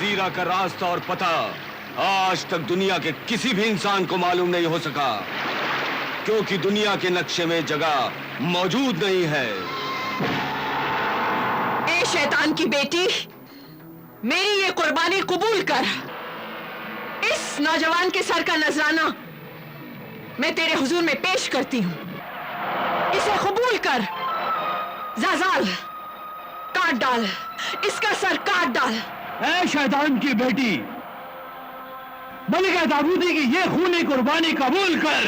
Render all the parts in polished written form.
जजीरा का रास्ता और पता आज तक दुनिया के किसी भी इंसान को मालूम नहीं हो सका, क्योंकि दुनिया के नक्शे में जगह मौजूद नहीं है। ए शैतान की बेटी, मेरी ये कुर्बानी कबूल कर। इस नौजवान के सर का नजराना मैं तेरे हुजूर में पेश करती हूं। इसे कबूल कर। ज़ाज़ाल, काट डाल, इसका सर काट डाल। ऐ शैतान की बेटी, मलिका ताबूती की ये खूनी कुर्बानी कबूल कर।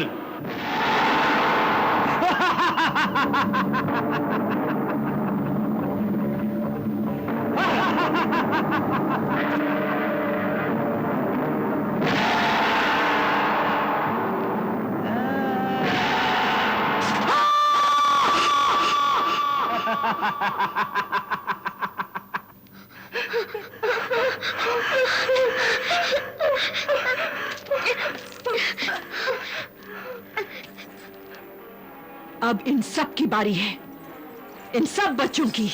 अब इन सब की बारी है, इन सब बच्चों की।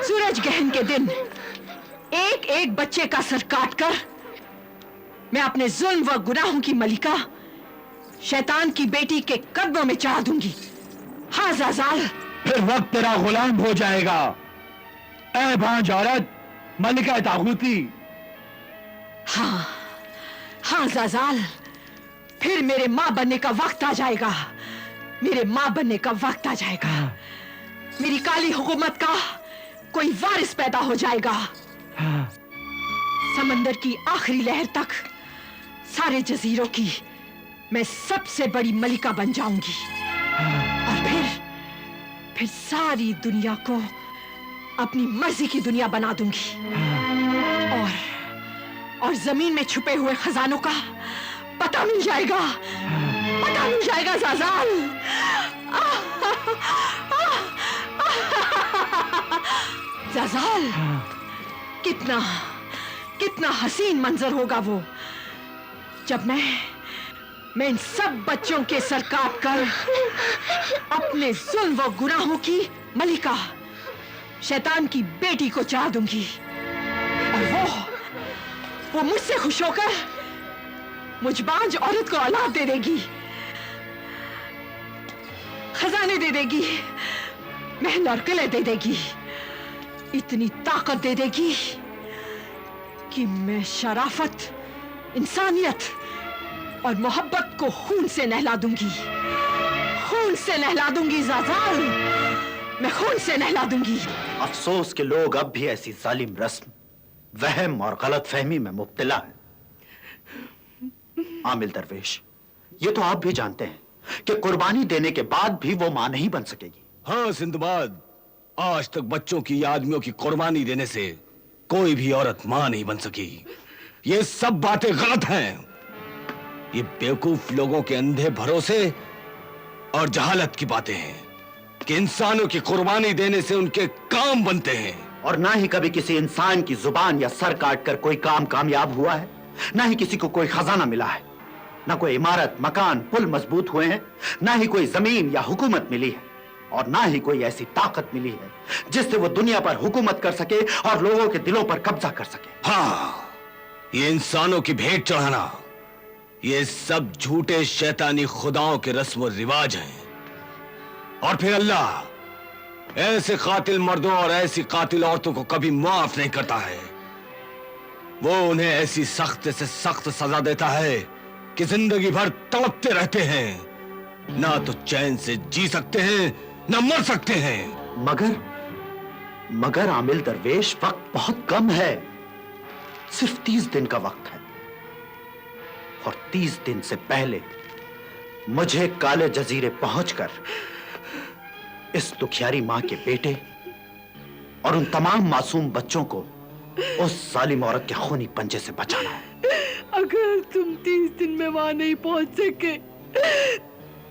सूरज ग्रहण के दिन एक एक बच्चे का सर काटकर मैं अपने जुल्म व गुनाहों की मलिका शैतान की बेटी के कदमों में चढ़ा दूंगी। हाँ ज़ाज़ाल, फिर वक्त तेरा गुलाम हो जाएगा। ऐ भांज औरत, मलिका तागूती। हाँ हाँ ज़ाज़ाल, फिर मेरे मां बनने का वक्त आ जाएगा। मेरे मां बनने का वक्त आ जाएगा। मेरी काली हुकूमत का कोई वारिस पैदा हो जाएगा। समंदर की आखिरी लहर तक सारे जजीरों की मैं सबसे बड़ी मलिका बन जाऊंगी। और फिर सारी दुनिया को अपनी मर्जी की दुनिया बना दूंगी। और जमीन में छुपे हुए खजानों का पता मिल जाएगा। पता मिल जाएगा ज़ाज़ाल। ज़ाज़ाल, कितना कितना हसीन मंजर होगा वो, जब मैं इन सब बच्चों के सर काट कर अपने जुल्म व गुनाहों की मलिका शैतान की बेटी को चाह दूंगी। और वो मुझसे खुश होकर मुझबांज औरत को औलाद दे देगी, खजाने दे देगी, महल और किले दे देगी, इतनी ताकत दे देगी कि मैं शराफत, इंसानियत और मोहब्बत को खून से नहला दूंगी। खून से नहला दूंगी ज़ाज़ाल, मैं खून से नहला दूंगी। अफसोस के लोग अब भी ऐसी जालिम रस्म, वहम और गलतफहमी में मुब्तला है। आमिल दरवेश, ये तो आप भी जानते हैं कि कुर्बानी देने के बाद भी वो मां नहीं बन सकेगी। हाँ सिंदबाद, आज तक बच्चों की आदमियों की कुर्बानी देने से कोई भी औरत मां नहीं बन सकी। ये सब बातें गलत हैं। ये बेवकूफ लोगों के अंधे भरोसे और जहालत की बातें हैं कि इंसानों की कुर्बानी देने से उनके काम बनते हैं। और ना ही कभी किसी इंसान की जुबान या सर काटकर कोई काम कामयाब हुआ है, ना ही किसी को कोई खजाना मिला है, ना कोई इमारत, मकान, पुल मजबूत हुए हैं, ना ही कोई जमीन या हुकूमत मिली है, और ना ही कोई ऐसी ताकत मिली है जिससे वो दुनिया पर हुकूमत कर सके और लोगों के दिलों पर कब्जा कर सके। हाँ, ये इंसानों की भेंट चढ़ाना, ये सब झूठे शैतानी खुदाओं के रस्म और रिवाज हैं। और फिर अल्लाह ऐसे कातिल मर्दों और ऐसी कातिल औरतों को कभी माफ नहीं करता है। वो उन्हें ऐसी सख्त से सख्त सजा देता है कि जिंदगी भर तड़पते रहते हैं, ना तो चैन से जी सकते हैं ना मर सकते हैं। मगर आमिल दरवेश, वक्त बहुत कम है, सिर्फ 30 दिन का वक्त है। और 30 दिन से पहले मुझे काले जजीरे पहुंचकर इस दुखियारी मां के बेटे और उन तमाम मासूम बच्चों को उस जालिम औरत के खूनी पंजे से बचाना है। अगर तुम 30 दिन में वहां नहीं पहुंच सके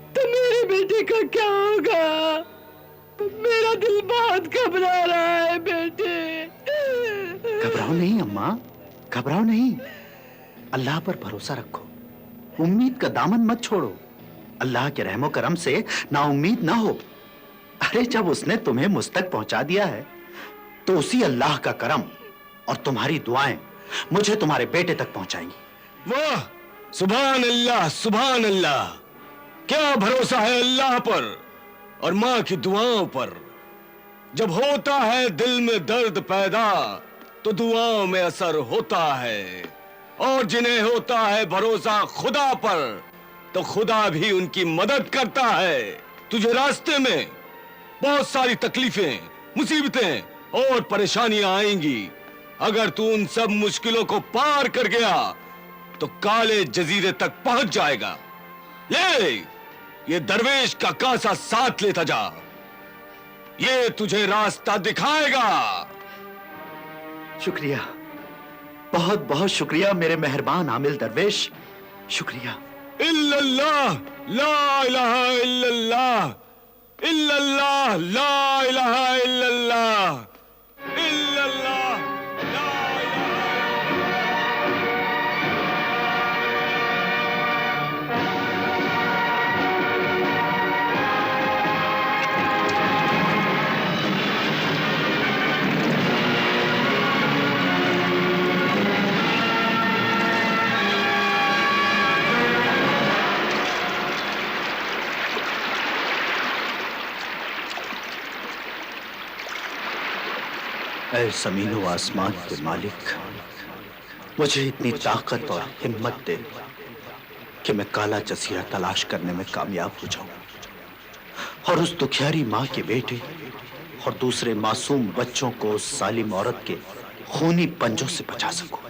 तो मेरे बेटे का क्या होगा? मेरा दिल बहुत घबरा रहा है बेटे। घबराओ नहीं अम्मा, घबराओ नहीं। अल्लाह पर भरोसा रखो, उम्मीद का दामन मत छोड़ो। अल्लाह के रहमो करम से नाउम्मीद ना हो। अरे जब उसने तुम्हें मुझ तक पहुंचा दिया है तो उसी अल्लाह का करम और तुम्हारी दुआएं मुझे तुम्हारे बेटे तक पहुंचाएंगी। वाह, सुभान अल्लाह, सुभान अल्लाह। क्या भरोसा है अल्लाह पर और मां की दुआओं पर। जब होता है दिल में दर्द पैदा तो दुआओं में असर होता है, और जिन्हें होता है भरोसा खुदा पर तो खुदा भी उनकी मदद करता है। तुझे रास्ते में बहुत सारी तकलीफें, मुसीबतें और परेशानियां आएंगी। अगर तू उन सब मुश्किलों को पार कर गया तो काले जजीरे तक पहुंच जाएगा। ले, ये दरवेश का कासा साथ लेता जा, ये तुझे रास्ता दिखाएगा। शुक्रिया, बहुत बहुत शुक्रिया मेरे मेहरबान आमिल दरवेश, शुक्रिया। इल्लल्लाह ला इलाहा इल्लल्लाह, इल्लल्लाह ला इलाहा इल्लल्लाह, इल्लल्लाह ला इलाहा। ऐ ज़मीन व आसमान के मालिक, मुझे इतनी ताकत और हिम्मत दे कि मैं काला जसीरा तलाश करने में कामयाब हो जाऊं और उस दुखियारी मां के बेटे और दूसरे मासूम बच्चों को उस सालिम औरत के खूनी पंजों से बचा सकूं।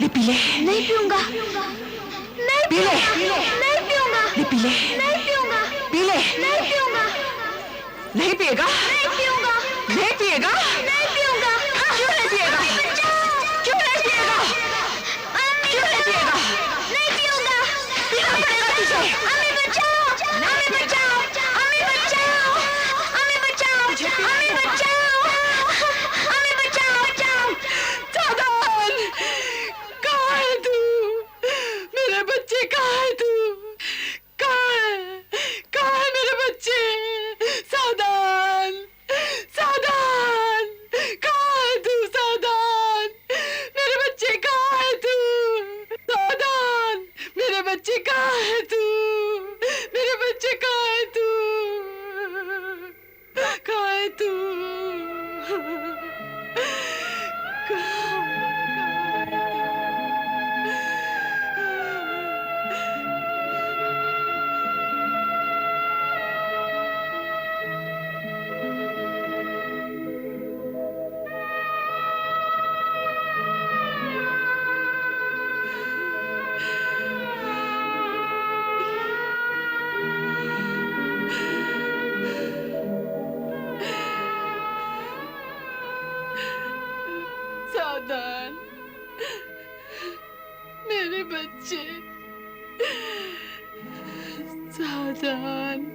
पी ले। नहीं पीऊंगा, नहीं पी ले। नहीं पीऊंगा, पी ले। नहीं पीऊंगा, पी ले। नहीं पीऊंगा, नहीं पिएगा? नहीं पीऊंगा, नहीं पिएगा? नहीं पीऊंगा। क्यों नहीं पिएगा? क्यों नहीं पिएगा? क्यों नहीं पिएगा? नहीं पीऊंगा। पीना पड़ेगा तुझे। अम्मी बचाओ, अम्मी बचाओ, अम्मी बचाओ, अम्मी बचाओ, अम्मी बचाओ, अम्मी बचाओ, बचाओ। सादान, कहाँ है तू? मेरे बच्चे कहाँ है तू? कहाँ है? कहाँ है मेरे बच्चे? सादान, सादान। कहाँ है तू? कहाँ सावधान मेरे बच्चे, सावधान।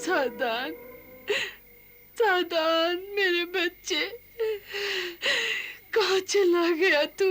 सावधान, सावधान मेरे बच्चे, कहाँ चला गया तू?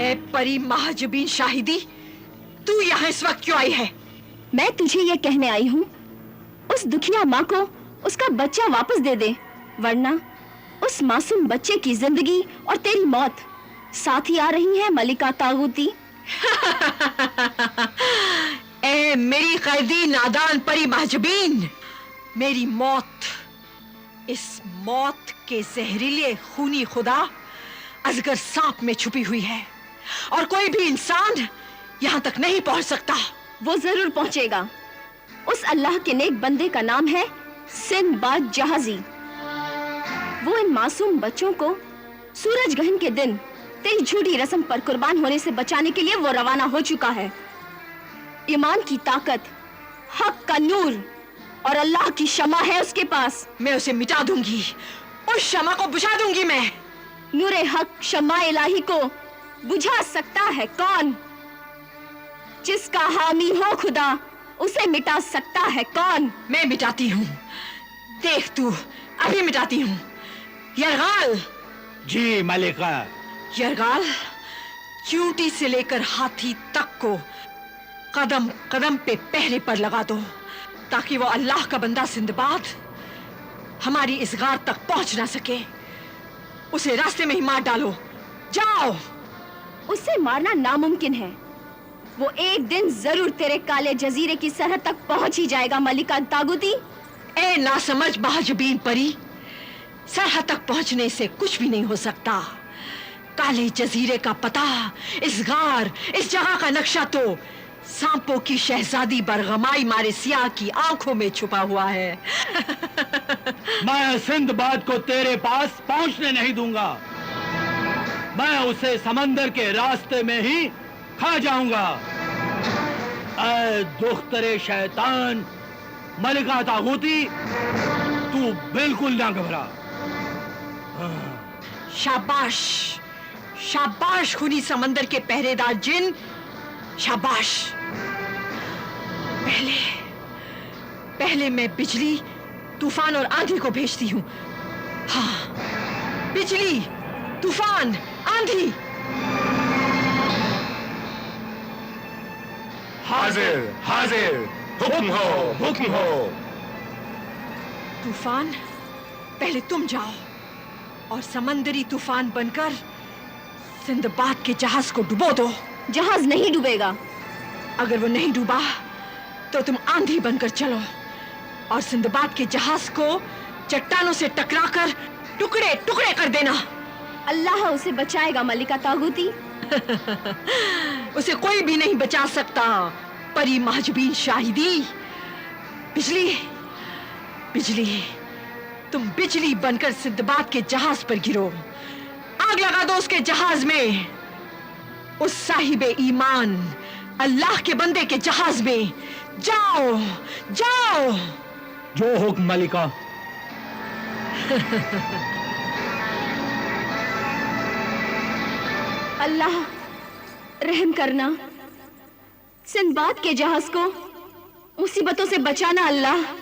ए परी महाजबीन शाहिदी, तू यहाँ इस वक्त क्यों आई है? मैं तुझे ये कहने आई हूँ, उस दुखिया माँ को उसका बच्चा वापस दे दे, वरना उस मासूम बच्चे की जिंदगी और तेरी मौत साथ ही आ रही है मलिका तागूती। ए मेरी कैदी नादान परी महाजबीन, मेरी मौत, इस मौत के जहरीले खूनी खुदा अजगर सांप में छुपी हुई है और कोई भी इंसान यहाँ तक नहीं पहुँच सकता। वो जरूर पहुँचेगा। उस अल्लाह के नेक बंदे का नाम है सिंदबाद जहाजी। वो इन मासूम बच्चों को सूरज ग्रहण के दिन तेरी झूठी रस्म पर कुर्बान होने से बचाने के लिए वो रवाना हो चुका है। ईमान की ताकत, हक का नूर और अल्लाह की शमा है उसके पास। मैं उसे मिटा दूंगी, उस शमा को बुझा दूंगी मैं। नूरे हक शमा इलाही को बुझा सकता है कौन? जिसका हामी हो खुदा, उसे मिटा सकता है कौन? मैं मिटाती हूँ, देख तू, अभी मिटाती हूँ। यरगाल। जी मलिका। यरगाल, चूंटी से लेकर हाथी तक को कदम कदम पे पहरे पर लगा दो, ताकि वो अल्लाह का बंदा सिंदबाद हमारी इस गार तक पहुंच ना सके। उसे रास्ते में ही मार डालो, जाओ। उसे मारना नामुमकिन है। वो एक दिन जरूर तेरे काले जजीरे की सरहद तक पहुंच ही जाएगा मलिका तागूती। ए नासमझ महाजबीन परी, सरहद तक पहुंचने से कुछ भी नहीं हो सकता। काले जजीरे का पता, इस गार, इस जगह का नक्शा तो सांपों की शहजादी बरगमाई मारे सियाह की आंखों में छुपा हुआ है। मैं सिंदबाद को तेरे पास पहुंचने नहीं दूंगा। मैं उसे समंदर के रास्ते में ही खा जाऊंगा। ऐ दुख्तरे शैतान मलिका तागूती, तू बिल्कुल ना घबरा। शाबाश, शाबाश खूनी समंदर के पहरेदार जिन, शाबाश। पहले मैं बिजली, तूफान और आंधी को भेजती हूँ। हाँ, बिजली, तूफान, आंधी। हाजिर हाजिर, हुक्म हो, हुक्म हो। तूफान, पहले तुम जाओ और समंदरी तूफान बनकर सिंदबाद के जहाज को डुबो दो। जहाज नहीं डूबेगा। अगर वो नहीं डूबा तो तुम आंधी बनकर चलो और सिंदबाद के जहाज को चट्टानों से टकराकर टुकड़े टुकड़े कर देना। अल्लाह उसे बचाएगा मलिका तागूती। उसे कोई भी नहीं बचा सकता। परी महजबीन शाहिदी। बिजली, बिजली, तुम बिजली बनकर सिंदबाद के जहाज पर गिरो। आग लगा दो उसके जहाज में। उस साहिबे ईमान अल्लाह के बंदे के जहाज में जाओ, जाओ। जो हुक्म मलिका। अल्लाह रहम करना, सिंदबाद के जहाज को मुसीबतों से बचाना अल्लाह।